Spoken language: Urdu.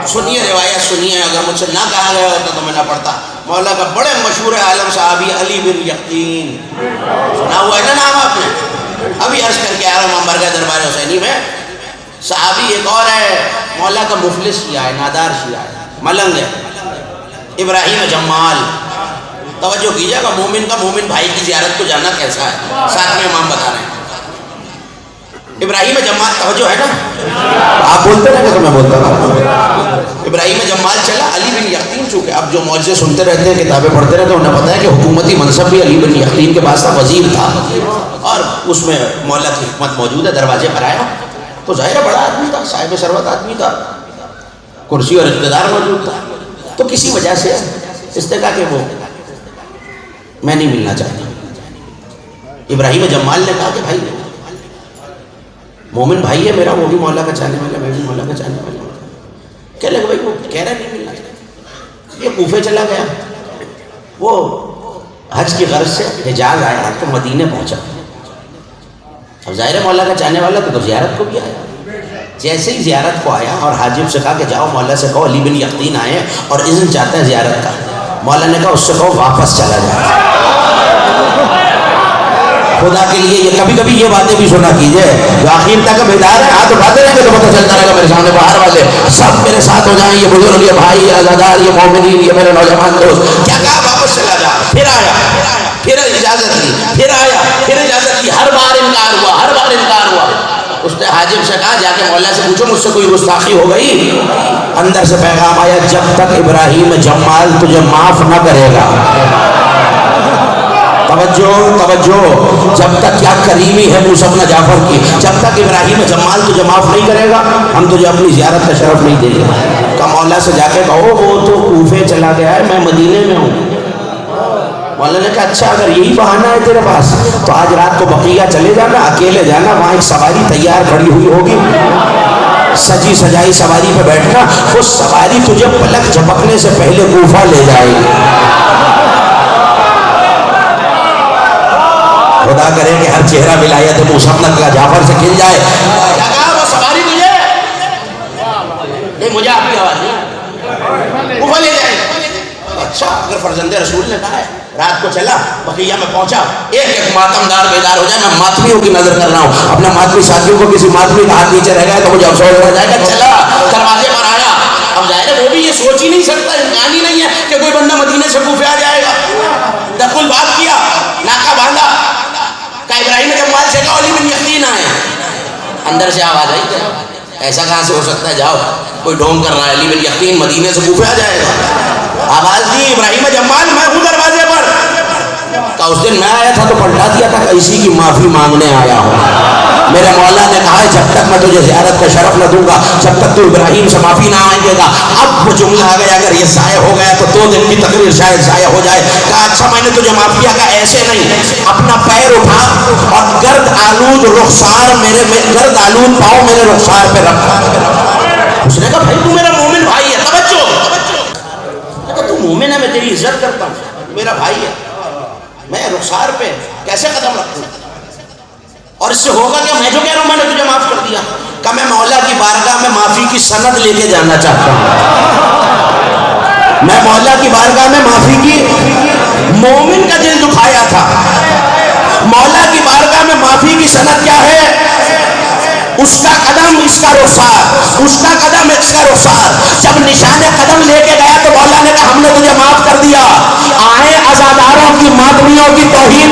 سنیے روایت سنیے، اگر مجھ سے نہ کہا گیا ہوتا تو میں نہ پڑھتا۔ مولا کا بڑے مشہور عالم صحابی علی بن یقین، سنا ہوا ہے نا نام آپ نے؟ ابھی عرض کر کے آ رہا ہوں برگاہ دربار حسینی میں۔ صحابی ایک اور ہے، مولا کا مفلس شیعہ ہے، نادار شیعہ ہے، ملنگ ہے، ابراہیم جمال۔ توجہ کیجیے گا، مومن کا مومن بھائی کی زیارت کو جانا کیسا ہے، ساتھ میں امام بتا رہے ہیں۔ ابراہیم جمال، توجہ ہے نا؟ آپ بولتے رہے تو میں بولتا رہا۔ ابراہیم جمال چلا، علی بن یقین چونکہ اب جو معجزے سنتے رہتے ہیں، کتابیں پڑھتے رہتے ہیں، انہیں پتا ہے کہ حکومتی منصب بھی علی بن یقین کے پاس تھا، وزیر تھا، اور اس میں مولا کی حکمت موجود ہے۔ دروازے پر آیا تو ظاہر ہے بڑا آدمی تھا، صاحب ثروت آدمی تھا، کرسی اور اقتدار موجود تھا، تو کسی وجہ سے اس نے کہا کہ وہ میں نہیں ملنا چاہتا۔ ابراہیم جمال نے کہا کہ بھائی مومن بھائی ہے میرا، وہ بھی مولا کا چاہنے والا، میں بھی مولا کا چاہنے والا ہوں۔ کہہ لگا بھائی وہ کہہ رہا نہیں ملنا چاہتا۔ یہ کوفے چلا گیا، وہ حج کی غرض سے حجاز آیا تو مدینے پہنچا۔ اب ظاہر مولا کا چاہنے والا تو زیارت کو بھی آیا۔ جیسے ہی زیارت کو آیا اور حاجب سے کہا کہ جاؤ مولا سے کہو علی بن یقین آئے اور اذن چاہتا ہے زیارت کا۔ مولا نے کہا اس سے کہو واپس چلا جائے۔ خدا کے لیے یہ کبھی کبھی یہ باتیں بھی سنا کیجئے، جو آخر تک بیدار ہیں ہاتھ اٹھاتے رہیں گے تو پتہ چلتا رہے گا میرے سامنے باہر والے سب میرے ساتھ ہو جائیں، یہ بزرگ، یہ بھائی، یہ عزادار، یہ مومنین، یہ میرے نوجوان دوست۔ کیا کہا؟ واپس چلا جا۔ پھر آیا، پھر اجازت لی، پھر آیا، پھر اجازت لی، ہر بار انکار ہوا، ہر بار انکار ہوا۔ اس نے حاجب سے کہا جا کے مولا سے پوچھو مجھ سے کوئی گستاخی ہو گئی؟ اندر سے پیغام آیا جب تک ابراہیم جمال تجھے معاف نہ کرے گا، توجہ توجہ، جب تک کیا کریمی ہے موسیٰ بن جعفر کی، جب تک ابراہیم جمال تجھے معاف نہیں کرے گا ہم تجھے اپنی زیارت کا شرف نہیں دیں گے۔ کہ مولا سے جا کے کہو وہ تو کوفے چلا گیا ہے، میں مدینے میں ہوں۔ مولا نے کہا اچھا اگر یہی بہانہ ہے تیرے پاس تو آج رات کو بقیہ چلے جانا، اکیلے جانا، وہاں ایک سواری تیار کھڑی ہوئی ہوگی، سجی سجائی سواری پہ بیٹھنا، وہ سواری تجھے پلک جھپکنے سے پہلے کوفہ لے جائے گی۔ خدا کرے کہ ہر چہرہ ولایت موسیٰ بن جعفر سے کھل جائے۔ کیا کہا وہ سواری تجھے؟ نہیں مجھے آپ کی آواز نہیں، کوفہ لے جائے گا۔ اچھا اگر فرزند رسول نے کہا ہے، رات کو چلا بقیہ میں پہنچا، ایک ایک ماتم دار بیدار ہو جائے۔ میں ماتمیوں کی نظر کر رہا ہوں، اپنے ماتمی ساتھیوں کو کسی ماتمی کا ہاتھ نیچے رہ گیا تو مجھے افسوس ہو جائے گا۔ چلا دروازے پر آیا، اب ظاہر ہے وہ بھی یہ سوچ ہی نہیں سکتا، امکان ہی نہیں ہے کہ کوئی بندہ مدینے سے کوفے آ جائے گا۔ دخل بات کیا، ناکہ باندھا، کہا ابراہیم جمال سے کہا علی بن یقین آئے۔ اندر سے آواز آئی کہ ایسا کہاں سے ہو سکتا ہے، جاؤ کوئی ڈھونگ کر رہا ہے، علی بن یقین مدینے سے کوفے آ جائے گا۔ آواز دی ابراہیم جمال میں ہوں دروازے پر۔ کہا اس دن میں آیا تھا تو پلٹا دیا تھا کہ اسی کی معافی مانگنے آیا ہوں۔ میرے مولا نے کہا ہے جب تک میں تجھے زیارت کا شرف نہ دوں گا جب تک تو ابراہیم سے معافی نہ مانگے گا۔ اب وہ جملہ آ گیا اگر یہ ضائع ہو گیا تو 2 دن کی تقریر شاید ضائع ہو جائے۔ کہا اچھا میں نے تجھے معاف کیا، کہا ایسے نہیں، اپنا پیر اٹھا اور گرد آلود رخسار میرے گرد آلود پاؤں میرے رخسار پہ رکھ۔ اس نے کہا بھائی تو میرا مومن بھائی ہے، توجہ، تو مومن ہے، میں تیری عزت کرتا ہوں، میرا بھائی ہے، میں رخسار پہ کیسے قدم رکھوں؟ اور اس سے ہوگا کہ میں جو کہہ رہا ہوں میں نے تجھے معاف کر دیا۔ کہ میں مولا کی بارگاہ میں معافی کی سند لے کے جانا چاہتا ہوں، میں مولا کی بارگاہ میں معافی کی، مومن کا دل دکھایا تھا، مولا کی بارگاہ میں معافی کی سند کیا ہے؟ اس کا قدم اس کا رخسار، اس کا قدم اس کا رخسار۔ جب نشان قدم لے کے گیا تو مولا نے کہا ہم نے تجھے معاف کر دیا۔ آئے عزاداروں کی ماتمیوں کی توہین